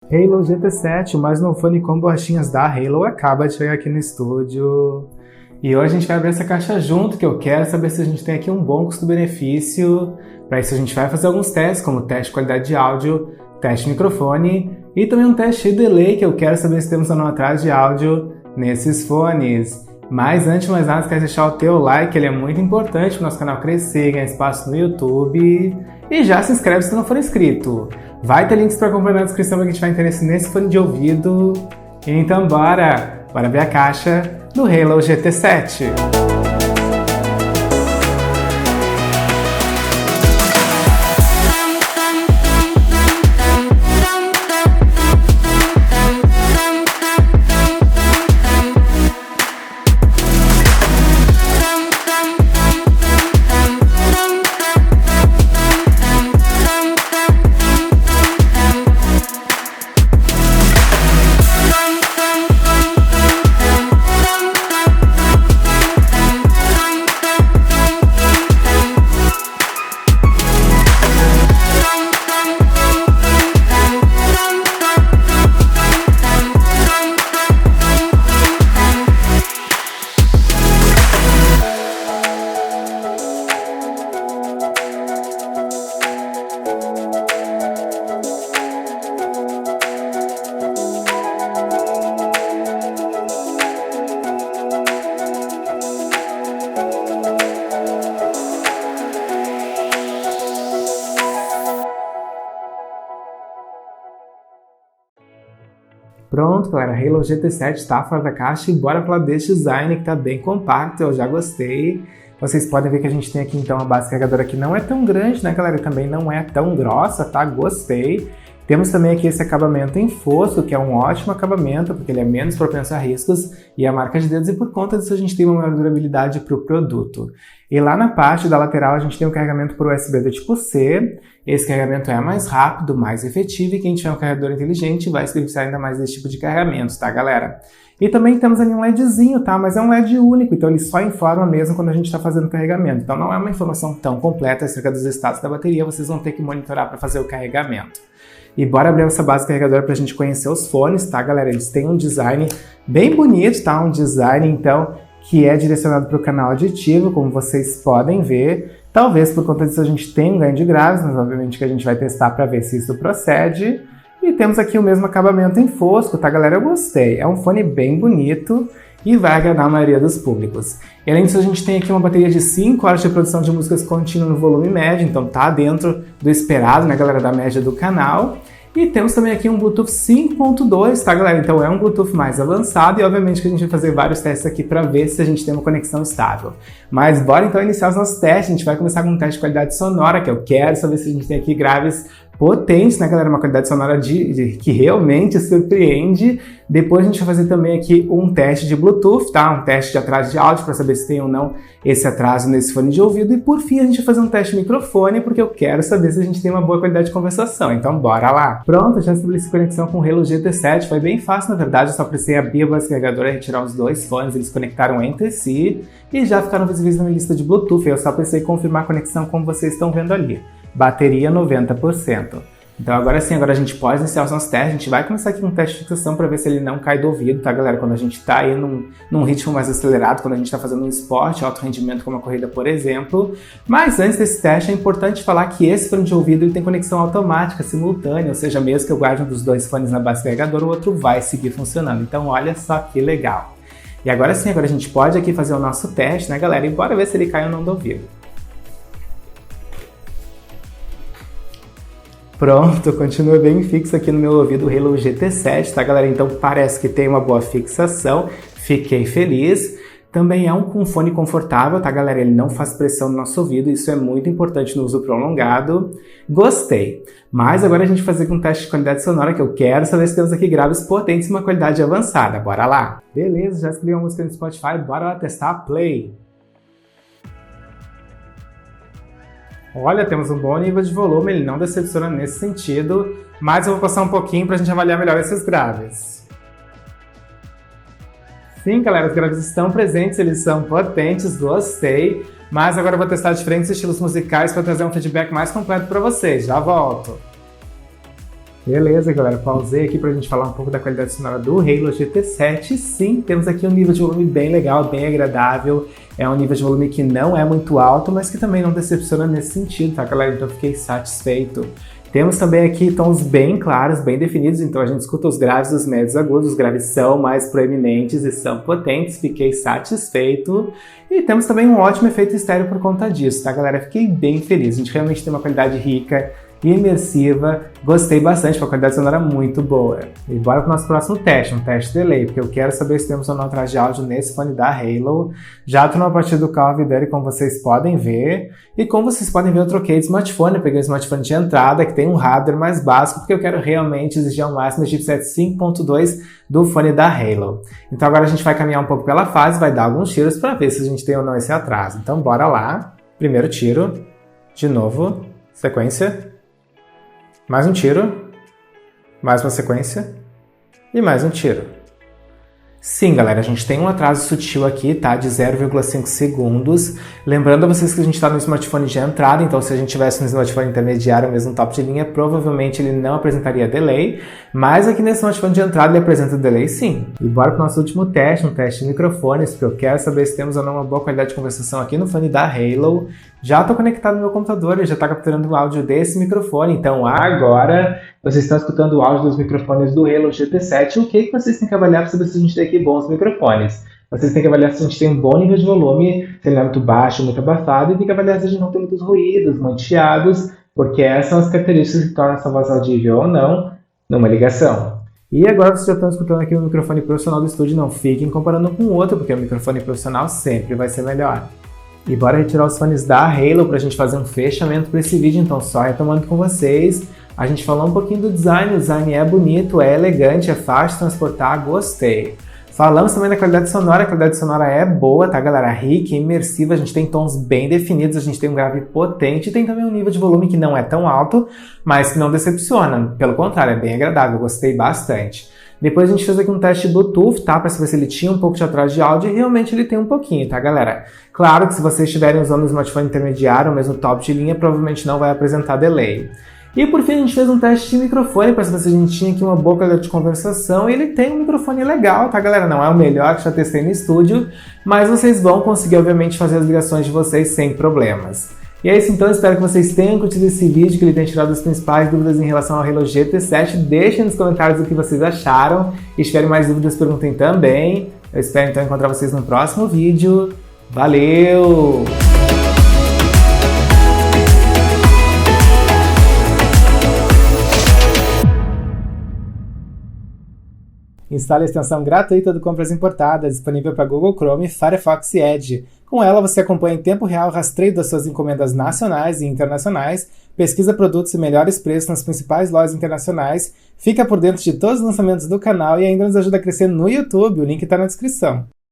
Halo GT7, o mais novo fone com borrachinhas da Halo, acaba de chegar aqui no estúdio. E hoje a gente vai abrir essa caixa junto, que eu quero saber se a gente tem aqui um bom custo-benefício. Para isso a gente vai fazer alguns testes, como teste de qualidade de áudio, teste de microfone e também um teste de delay, que eu quero saber se temos ou não atraso de áudio nesses fones. Mas antes de mais nada, quer deixar o teu like, ele é muito importante para o nosso canal crescer, ganhar espaço no YouTube. E já se inscreve se não for inscrito. Vai ter links para acompanhar na descrição para quem tiver interesse nesse fone de ouvido. Então bora ver a caixa do Halo GT7. Pronto, galera, Halo GT7 está fora da caixa e bora falar desse design que está bem compacto, eu já gostei. Vocês podem ver que a gente tem aqui então a base carregadora que não é tão grande, né, galera? Também não é tão grossa, tá? Gostei. Temos também aqui esse acabamento em fosco, que é um ótimo acabamento, porque ele é menos propenso a riscos e a marca de dedos, e por conta disso a gente tem uma maior durabilidade para o produto. E lá na parte da lateral a gente tem um carregamento por USB do tipo C. Esse carregamento é mais rápido, mais efetivo, e quem tiver um carregador inteligente vai se beneficiar ainda mais desse tipo de carregamento, tá, galera? E também temos ali um LEDzinho, tá? Mas é um LED único, então ele só informa mesmo quando a gente está fazendo o carregamento. Então não é uma informação tão completa acerca dos status da bateria, vocês vão ter que monitorar para fazer o carregamento. E bora abrir essa base carregadora para a gente conhecer os fones, tá, galera? Eles têm um design bem bonito, tá? Um design, então, que é direcionado para o canal aditivo, como vocês podem ver. Talvez por conta disso a gente tenha um ganho de graves, mas obviamente que a gente vai testar para ver se isso procede. E temos aqui o mesmo acabamento em fosco, tá, galera? Eu gostei. É um fone bem bonito e vai agradar a maioria dos públicos. E além disso, a gente tem aqui uma bateria de 5 horas de produção de músicas contínua no volume médio, então tá dentro do esperado, né, galera, da média do canal. E temos também aqui um Bluetooth 5.2, tá, galera? Então é um Bluetooth mais avançado e obviamente que a gente vai fazer vários testes aqui para ver se a gente tem uma conexão estável. Mas bora então iniciar os nossos testes. A gente vai começar com um teste de qualidade sonora, que eu quero saber se a gente tem aqui graves potentes, né, galera? Uma qualidade sonora que realmente surpreende. Depois a gente vai fazer também aqui um teste de Bluetooth, tá? Um teste de atraso de áudio para saber se tem ou não esse atraso nesse fone de ouvido. E por fim a gente vai fazer um teste de microfone, porque eu quero saber se a gente tem uma boa qualidade de conversação. Então bora lá! Pronto, já estabeleci conexão com o Halo GT7. Foi bem fácil, na verdade. Eu só precisei abrir a base carregadora e retirar os dois fones. Eles conectaram entre si e já ficaram visíveis na minha lista de Bluetooth. Eu só precisei confirmar a conexão como vocês estão vendo ali. Bateria 90%. Então agora sim, agora a gente pode iniciar os nossos testes. A gente vai começar aqui com um teste de fixação para ver se ele não cai do ouvido, tá, galera? Quando a gente está aí num ritmo mais acelerado, quando a gente está fazendo um esporte, alto rendimento como a corrida, por exemplo. Mas antes desse teste é importante falar que esse fone de ouvido ele tem conexão automática, simultânea, ou seja, mesmo que eu guarde um dos dois fones na base carregadora, o outro vai seguir funcionando. Então olha só que legal. E agora sim, agora a gente pode aqui fazer o nosso teste, né, galera? E bora ver se ele cai ou não do ouvido. Pronto, continua bem fixo aqui no meu ouvido o Halo GT7, tá, galera? Então parece que tem uma boa fixação, fiquei feliz. Também é um fone confortável, tá, galera? Ele não faz pressão no nosso ouvido, isso é muito importante no uso prolongado. Gostei. Mas agora a gente vai fazer um teste de qualidade sonora, que eu quero saber se temos aqui graves potentes e uma qualidade avançada. Bora lá! Beleza, já escrevi uma música no Spotify, bora lá testar. Play! Olha, temos um bom nível de volume, ele não decepciona nesse sentido, mas eu vou passar um pouquinho para a gente avaliar melhor esses graves. Sim, galera, os graves estão presentes, eles são potentes, gostei, mas agora eu vou testar diferentes estilos musicais para trazer um feedback mais completo para vocês. Já volto! Beleza, galera, pausei aqui pra gente falar um pouco da qualidade sonora do Halo GT7. Sim, temos aqui um nível de volume bem legal, bem agradável. É um nível de volume que não é muito alto, mas que também não decepciona nesse sentido, tá, galera? Então eu fiquei satisfeito. Temos também aqui tons bem claros, bem definidos, então a gente escuta os graves, os médios, agudos. Os graves são mais proeminentes e são potentes, fiquei satisfeito. E temos também um ótimo efeito estéreo por conta disso, tá, galera? Fiquei bem feliz, a gente realmente tem uma qualidade rica, imersiva, gostei bastante, uma qualidade sonora muito boa. E bora para o nosso próximo teste, um teste delay, porque eu quero saber se temos ou não atrás de áudio nesse fone da Halo. Já estou na partida do Call of Duty, como vocês podem ver, e como vocês podem ver eu troquei de smartphone, eu peguei um smartphone de entrada que tem um hardware mais básico, porque eu quero realmente exigir ao máximo o chipset 5.2 do fone da Halo. Então agora a gente vai caminhar um pouco pela fase, vai dar alguns tiros para ver se a gente tem ou não esse atraso. Então bora lá, primeiro tiro, de novo, sequência. Mais um tiro, mais uma sequência e mais um tiro. Sim, galera, a gente tem um atraso sutil aqui, tá? De 0,5 segundos. Lembrando a vocês que a gente está no smartphone de entrada, então se a gente tivesse no smartphone intermediário, mesmo top de linha, provavelmente ele não apresentaria delay, mas aqui nesse smartphone de entrada ele apresenta delay sim. E bora para o nosso último teste, um teste de microfones, porque eu quero saber se temos ou não uma boa qualidade de conversação aqui no fone da Halo. Já estou conectado no meu computador, ele já está capturando o áudio desse microfone, então agora vocês estão escutando o áudio dos microfones do Halo GT7. O que vocês têm que avaliar para saber se a gente tem aqui bons microfones? Vocês têm que avaliar se a gente tem um bom nível de volume, se ele não é muito baixo, muito abafado, e tem que avaliar se a gente não tem muitos ruídos, muitos chiados, porque essas são as características que tornam essa voz audível ou não numa ligação. E agora vocês já estão escutando aqui o microfone profissional do estúdio, não fiquem comparando com o outro, porque o microfone profissional sempre vai ser melhor. E bora retirar os fones da Halo para a gente fazer um fechamento para esse vídeo, então só retomando com vocês. A gente falou um pouquinho do design, o design é bonito, é elegante, é fácil de transportar, gostei. Falamos também da qualidade sonora, a qualidade sonora é boa, tá, galera? Rica, imersiva, a gente tem tons bem definidos, a gente tem um grave potente e tem também um nível de volume que não é tão alto, mas que não decepciona. Pelo contrário, é bem agradável, gostei bastante. Depois a gente fez aqui um teste Bluetooth, tá? Para saber se ele tinha um pouco de atraso de áudio, e realmente ele tem um pouquinho, tá, galera? Claro que se vocês estiverem usando um smartphone intermediário ou mesmo top de linha, provavelmente não vai apresentar delay. E por fim a gente fez um teste de microfone para saber se a gente tinha aqui uma boa qualidade de conversação, e ele tem um microfone legal, tá, galera? Não é o melhor que já testei no estúdio, mas vocês vão conseguir, obviamente, fazer as ligações de vocês sem problemas. E é isso então, espero que vocês tenham curtido esse vídeo, que ele tenha tirado as principais dúvidas em relação ao Halo GT7. Deixem nos comentários o que vocês acharam, e se tiverem mais dúvidas, perguntem também. Eu espero então encontrar vocês no próximo vídeo. Valeu! Instale a extensão gratuita do Compras Importadas, disponível para Google Chrome, Firefox e Edge. Com ela, você acompanha em tempo real o rastreio das suas encomendas nacionais e internacionais, pesquisa produtos e melhores preços nas principais lojas internacionais, fica por dentro de todos os lançamentos do canal e ainda nos ajuda a crescer no YouTube. O link está na descrição.